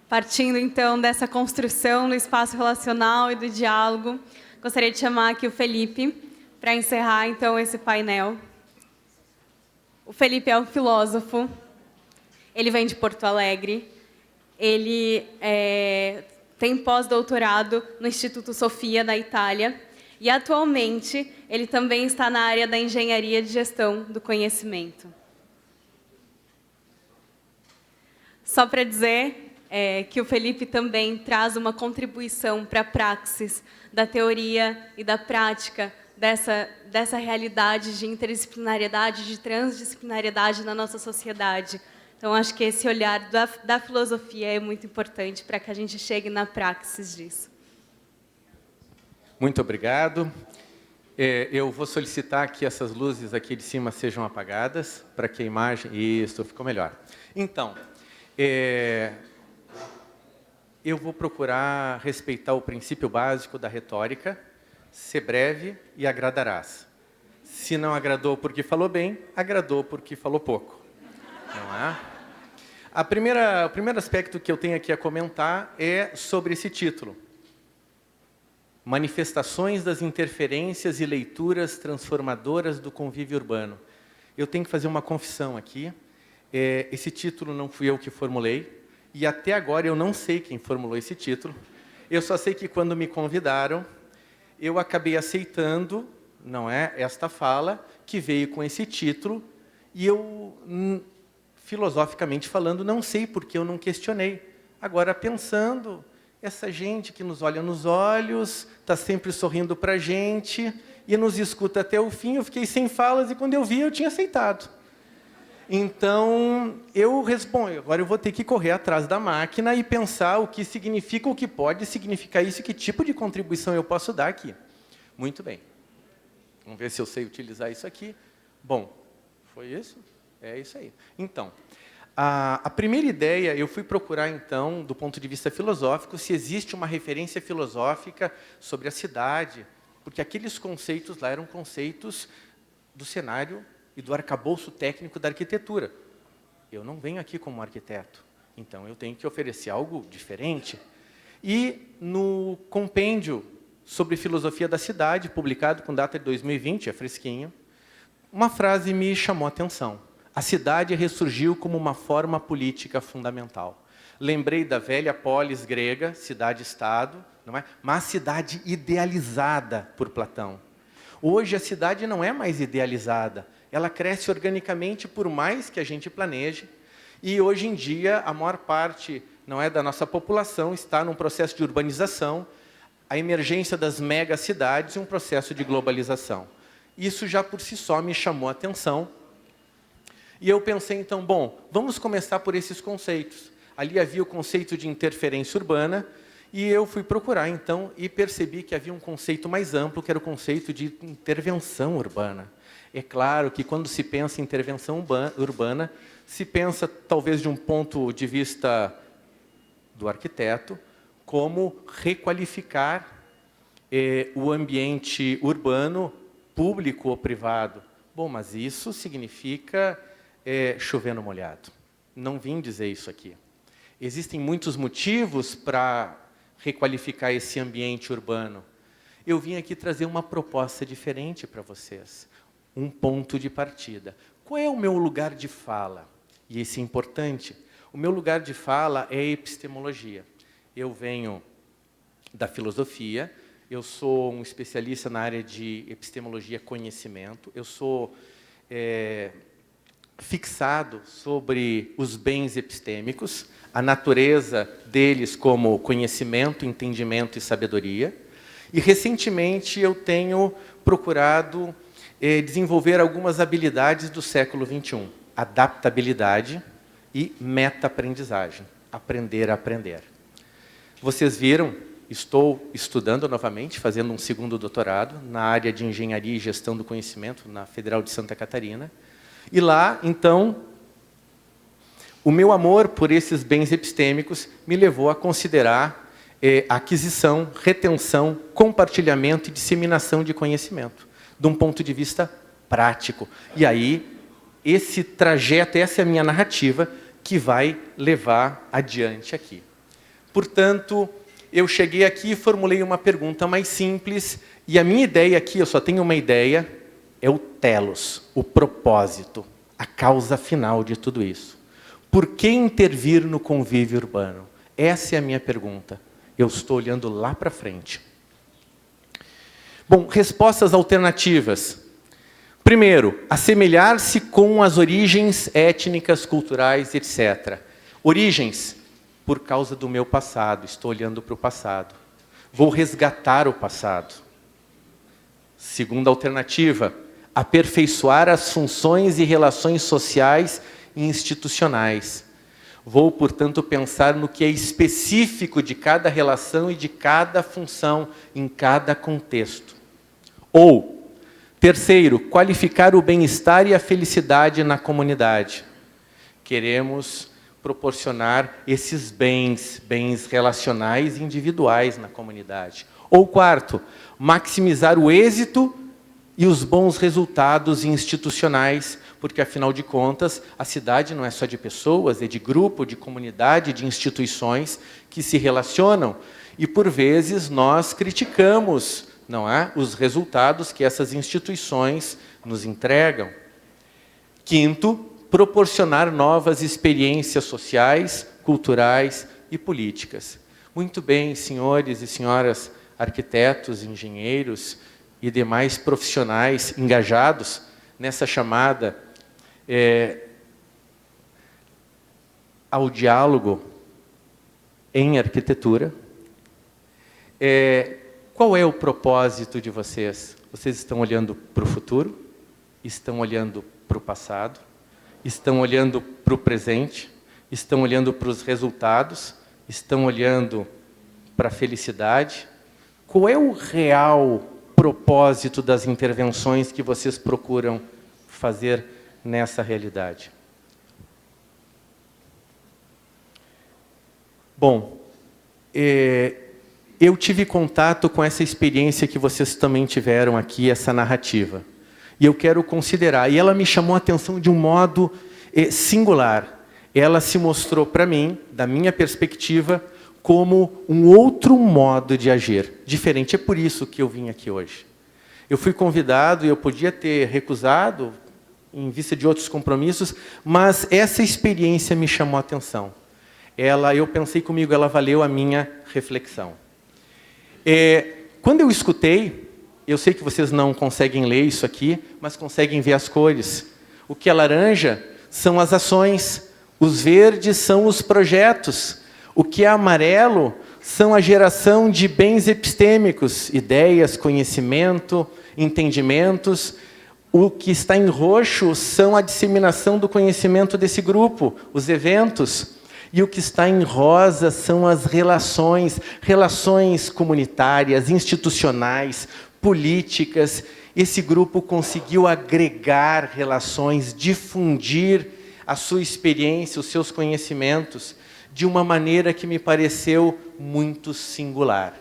Partindo, então, dessa construção do espaço relacional e do diálogo, gostaria de chamar aqui o Felipe para encerrar, então, esse painel. O Felipe é um filósofo, ele vem de Porto Alegre, ele tem pós-doutorado no Instituto Sofia, da Itália, e, atualmente, ele também está na área da engenharia de gestão do conhecimento. Só para dizer que o Felipe também traz uma contribuição para a praxis da teoria e da prática dessa realidade de interdisciplinariedade, de transdisciplinariedade na nossa sociedade. Então, acho que esse olhar da filosofia é muito importante para que a gente chegue na praxis disso. Muito obrigado. Eu vou solicitar que essas luzes aqui de cima sejam apagadas, para que a imagem... Isso, ficou melhor. Então, eu vou procurar respeitar o princípio básico da retórica, ser breve e agradarás. Se não agradou porque falou bem, agradou porque falou pouco. Não é? O primeiro aspecto que eu tenho aqui a comentar é sobre esse título. Manifestações das interferências e leituras transformadoras do convívio urbano. Eu tenho que fazer uma confissão aqui. Esse título não fui eu que formulei, e até agora eu não sei quem formulou esse título. Eu só sei que quando me convidaram, eu acabei aceitando, não é, esta fala, que veio com esse título, e eu, filosoficamente falando, não sei porque eu não questionei. Agora, pensando, essa gente que nos olha nos olhos, está sempre sorrindo para a gente, e nos escuta até o fim, eu fiquei sem falas, e quando eu vi, eu tinha aceitado. Então, eu respondo, agora eu vou ter que correr atrás da máquina e pensar o que significa, o que pode significar isso, que tipo de contribuição eu posso dar aqui. Muito bem. Vamos ver se eu sei utilizar isso aqui. Bom, foi isso? É isso aí. Então, a primeira ideia, eu fui procurar, então, do ponto de vista filosófico, se existe uma referência filosófica sobre a cidade, porque aqueles conceitos lá eram conceitos do cenário e do arcabouço técnico da arquitetura. Eu não venho aqui como arquiteto, então eu tenho que oferecer algo diferente. E no compêndio sobre filosofia da cidade, publicado com data de 2020, é fresquinho, uma frase me chamou a atenção. A cidade ressurgiu como uma forma política fundamental. Lembrei da velha polis grega, cidade-estado, não é? Mas cidade idealizada por Platão. Hoje a cidade não é mais idealizada, ela cresce organicamente por mais que a gente planeje, e hoje em dia a maior parte, não é, da nossa população está num processo de urbanização, a emergência das megacidades e um processo de globalização. Isso já por si só me chamou a atenção, e eu pensei então, bom, vamos começar por esses conceitos. Ali havia o conceito de interferência urbana, e eu fui procurar então e percebi que havia um conceito mais amplo, que era o conceito de intervenção urbana. É claro que quando se pensa em intervenção urbana, se pensa, talvez de um ponto de vista do arquiteto, como requalificar o ambiente urbano, público ou privado. Bom, mas isso significa chover no molhado. Não vim dizer isso aqui. Existem muitos motivos para requalificar esse ambiente urbano. Eu vim aqui trazer uma proposta diferente para vocês. Um ponto de partida. Qual é o meu lugar de fala? E isso é importante. O meu lugar de fala é a epistemologia. Eu venho da filosofia, eu sou um especialista na área de epistemologia conhecimento, eu sou fixado sobre os bens epistêmicos, a natureza deles como conhecimento, entendimento e sabedoria. E, recentemente, eu tenho procurado desenvolver algumas habilidades do século XXI. Adaptabilidade e meta-aprendizagem. Aprender a aprender. Vocês viram, estou estudando novamente, fazendo um segundo doutorado na área de Engenharia e Gestão do Conhecimento, na Federal de Santa Catarina. E lá, então, o meu amor por esses bens epistêmicos me levou a considerar aquisição, retenção, compartilhamento e disseminação de conhecimento, de um ponto de vista prático. E aí, esse trajeto, essa é a minha narrativa, que vai levar adiante aqui. Portanto, eu cheguei aqui e formulei uma pergunta mais simples, e a minha ideia aqui, eu só tenho uma ideia, é o telos, o propósito, a causa final de tudo isso. Por que intervir no convívio urbano? Essa é a minha pergunta. Eu estou olhando lá para frente. Bom, respostas alternativas. Primeiro, assemelhar-se com as origens étnicas, culturais, etc. Origens, por causa do meu passado, estou olhando para o passado. Vou resgatar o passado. Segunda alternativa, aperfeiçoar as funções e relações sociais e institucionais. Vou, portanto, pensar no que é específico de cada relação e de cada função, em cada contexto. Ou, terceiro, qualificar o bem-estar e a felicidade na comunidade. Queremos proporcionar esses bens relacionais e individuais na comunidade. Ou quarto, maximizar o êxito e os bons resultados institucionais, porque, afinal de contas, a cidade não é só de pessoas, é de grupo, de comunidade, de instituições que se relacionam, e, por vezes, nós criticamos, não é, os resultados que essas instituições nos entregam. Quinto, proporcionar novas experiências sociais, culturais e políticas. Muito bem, senhores e senhoras arquitetos, engenheiros e demais profissionais engajados nessa chamada ao diálogo em arquitetura. Qual é o propósito de vocês? Vocês estão olhando para o futuro? Estão olhando para o passado? Estão olhando para o presente? Estão olhando para os resultados? Estão olhando para a felicidade? Qual é o real propósito das intervenções que vocês procuram fazer nessa realidade? Bom, eu tive contato com essa experiência que vocês também tiveram aqui, essa narrativa. E eu quero considerar, e ela me chamou a atenção de um modo singular. Ela se mostrou para mim, da minha perspectiva, como um outro modo de agir, diferente. É por isso que eu vim aqui hoje. Eu fui convidado e eu podia ter recusado, em vista de outros compromissos, mas essa experiência me chamou a atenção. Eu pensei comigo, ela valeu a minha reflexão. Quando eu escutei, eu sei que vocês não conseguem ler isso aqui, mas conseguem ver as cores. O que é laranja são as ações, os verdes são os projetos, o que é amarelo são a geração de bens epistêmicos, ideias, conhecimento, entendimentos. O que está em roxo são a disseminação do conhecimento desse grupo, os eventos. E o que está em rosa são as relações comunitárias, institucionais, políticas. Esse grupo conseguiu agregar relações, difundir a sua experiência, os seus conhecimentos, de uma maneira que me pareceu muito singular.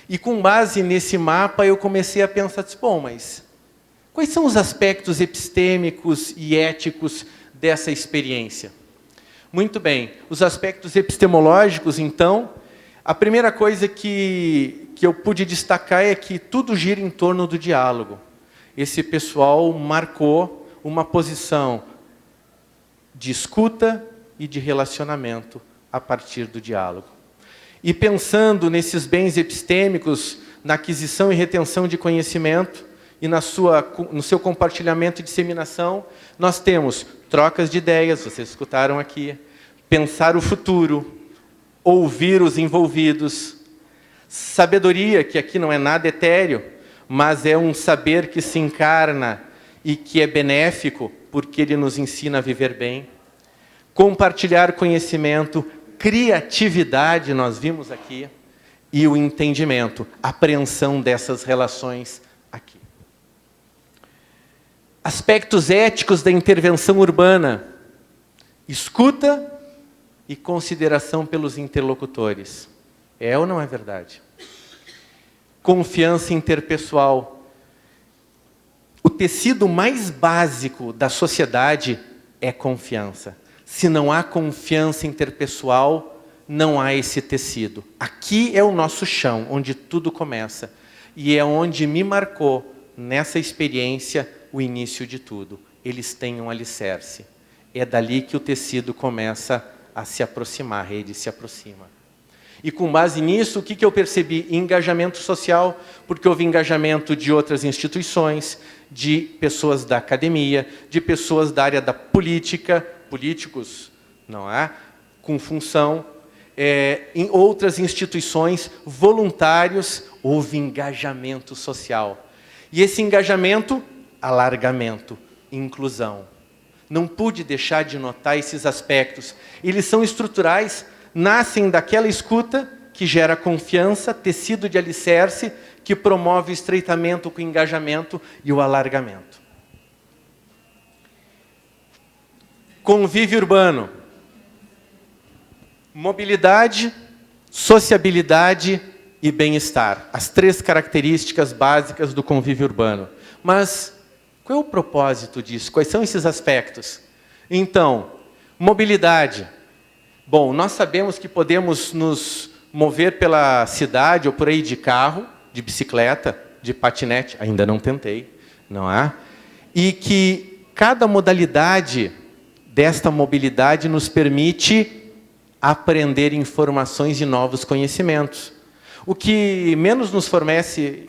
E com base nesse mapa eu comecei a pensar, bom, mas quais são os aspectos epistêmicos e éticos dessa experiência? Muito bem, os aspectos epistemológicos, então, a primeira coisa que eu pude destacar é que tudo gira em torno do diálogo. Esse pessoal marcou uma posição de escuta e de relacionamento a partir do diálogo. E pensando nesses bens epistêmicos, na aquisição e retenção de conhecimento e no seu compartilhamento e disseminação, nós temos trocas de ideias, vocês escutaram aqui, pensar o futuro, ouvir os envolvidos, sabedoria, que aqui não é nada etéreo, mas é um saber que se encarna e que é benéfico, porque ele nos ensina a viver bem. Compartilhar conhecimento, criatividade, nós vimos aqui, e o entendimento, apreensão dessas relações aqui. Aspectos éticos da intervenção urbana, escuta e consideração pelos interlocutores. É ou não é verdade? Confiança interpessoal. O tecido mais básico da sociedade é confiança. Se não há confiança interpessoal, não há esse tecido. Aqui é o nosso chão, onde tudo começa. E é onde me marcou, nessa experiência, o início de tudo. Eles têm um alicerce. É dali que o tecido começa a se aproximar, a rede se aproxima. E com base nisso, o que eu percebi? Engajamento social, porque houve engajamento de outras instituições, de pessoas da academia, de pessoas da área da política, políticos, não é? Com função, em outras instituições, voluntários, houve engajamento social. E esse engajamento, alargamento, inclusão. Não pude deixar de notar esses aspectos. Eles são estruturais, nascem daquela escuta que gera confiança, tecido de alicerce, que promove o estreitamento com o engajamento e o alargamento. Convívio urbano. Mobilidade, sociabilidade e bem-estar. As 3 características básicas do convívio urbano. Mas qual é o propósito disso? Quais são esses aspectos? Então, mobilidade. Bom, nós sabemos que podemos nos mover pela cidade ou por aí de carro, de bicicleta, de patinete, ainda não tentei, não é? E que cada modalidade desta mobilidade nos permite aprender informações e novos conhecimentos. O que menos nos fornece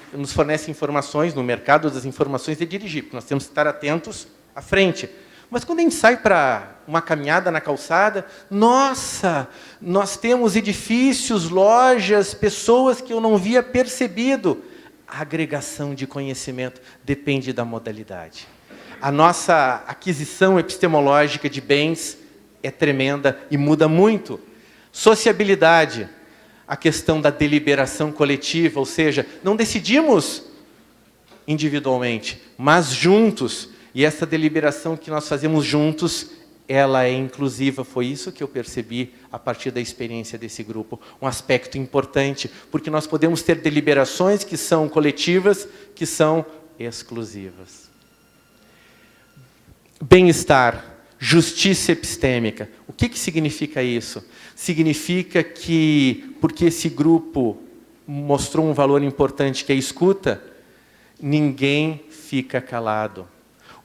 informações no mercado das informações é dirigir, porque nós temos que estar atentos à frente. Mas quando a gente sai para uma caminhada na calçada, nossa, nós temos edifícios, lojas, pessoas que eu não havia percebido. A agregação de conhecimento depende da modalidade. A nossa aquisição epistemológica de bens é tremenda e muda muito. Sociabilidade, a questão da deliberação coletiva, ou seja, não decidimos individualmente, mas juntos. E essa deliberação que nós fazemos juntos, ela é inclusiva. Foi isso que eu percebi a partir da experiência desse grupo. Um aspecto importante, porque nós podemos ter deliberações que são coletivas, que são exclusivas. Bem-estar, justiça epistêmica. O que significa isso? Significa que, porque esse grupo mostrou um valor importante, que é a escuta, ninguém fica calado.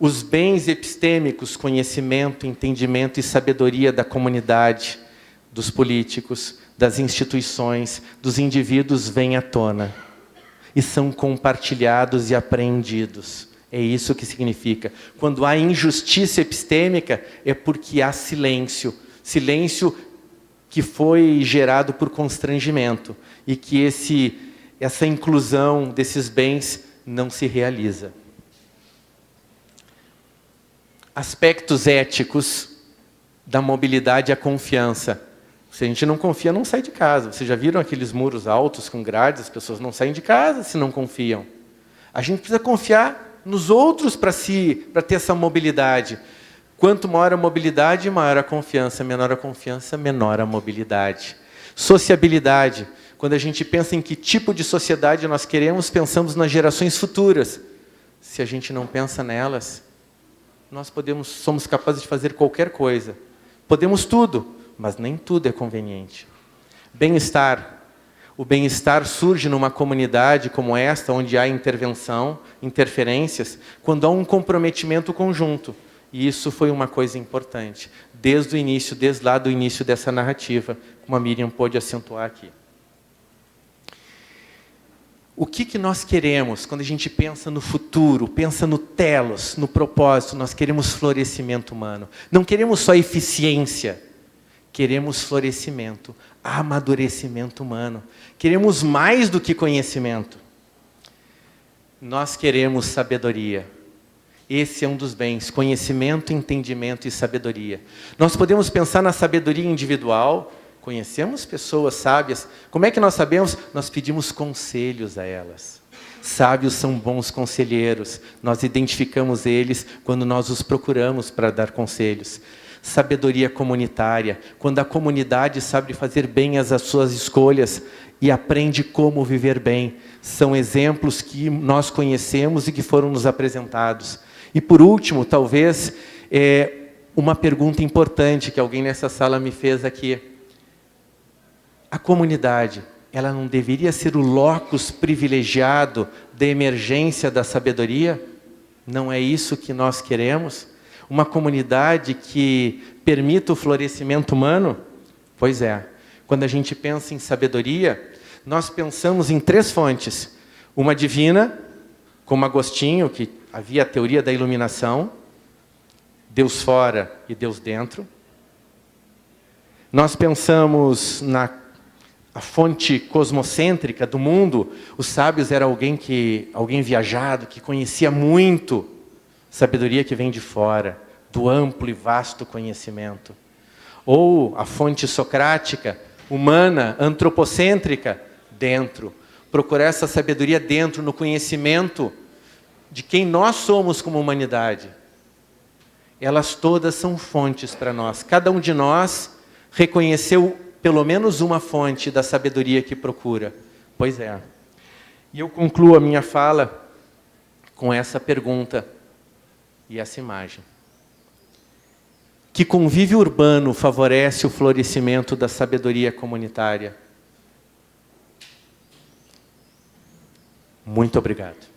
Os bens epistêmicos, conhecimento, entendimento e sabedoria da comunidade, dos políticos, das instituições, dos indivíduos, vêm à tona. E são compartilhados e apreendidos. É isso que significa. Quando há injustiça epistêmica, é porque há silêncio. Silêncio que foi gerado por constrangimento. E que essa inclusão desses bens não se realiza. Aspectos éticos da mobilidade e a confiança. Se a gente não confia, não sai de casa. Vocês já viram aqueles muros altos com grades? As pessoas não saem de casa se não confiam. A gente precisa confiar nos outros para ter essa mobilidade. Quanto maior a mobilidade, maior a confiança. Menor a confiança, menor a mobilidade. Sociabilidade. Quando a gente pensa em que tipo de sociedade nós queremos, pensamos nas gerações futuras. Se a gente não pensa nelas, nós somos capazes de fazer qualquer coisa. Podemos tudo, mas nem tudo é conveniente. Bem-estar. O bem-estar surge numa comunidade como esta, onde há intervenção, interferências, quando há um comprometimento conjunto. E isso foi uma coisa importante, desde lá do início dessa narrativa, como a Miriam pôde acentuar aqui. O que nós queremos quando a gente pensa no futuro, pensa no telos, no propósito? Nós queremos florescimento humano. Não queremos só eficiência, queremos florescimento, amadurecimento humano. Queremos mais do que conhecimento. Nós queremos sabedoria. Esse é um dos bens, conhecimento, entendimento e sabedoria. Nós podemos pensar na sabedoria individual. Conhecemos pessoas sábias. Como é que nós sabemos? Nós pedimos conselhos a elas. Sábios são bons conselheiros. Nós identificamos eles quando nós os procuramos para dar conselhos. Sabedoria comunitária. Quando a comunidade sabe fazer bem as suas escolhas e aprende como viver bem. São exemplos que nós conhecemos e que foram nos apresentados. E por último, talvez, uma pergunta importante que alguém nessa sala me fez aqui. a comunidade, ela não deveria ser o locus privilegiado da emergência da sabedoria? Não é isso que nós queremos? Uma comunidade que permita o florescimento humano? Pois é. Quando a gente pensa em sabedoria, nós pensamos em 3 fontes. Uma divina, como Agostinho, que havia a teoria da iluminação, Deus fora e Deus dentro. Nós pensamos na fonte cosmocêntrica do mundo. Os sábios eram alguém viajado, que conhecia muito. Sabedoria que vem de fora, do amplo e vasto conhecimento. Ou a fonte socrática, humana, antropocêntrica, dentro. Procurar essa sabedoria dentro, no conhecimento de quem nós somos como humanidade. Elas todas são fontes para nós. Cada um de nós reconheceu pelo menos uma fonte da sabedoria que procura. Pois é. E eu concluo a minha fala com essa pergunta e essa imagem. Que convívio urbano favorece o florescimento da sabedoria comunitária? Muito obrigado.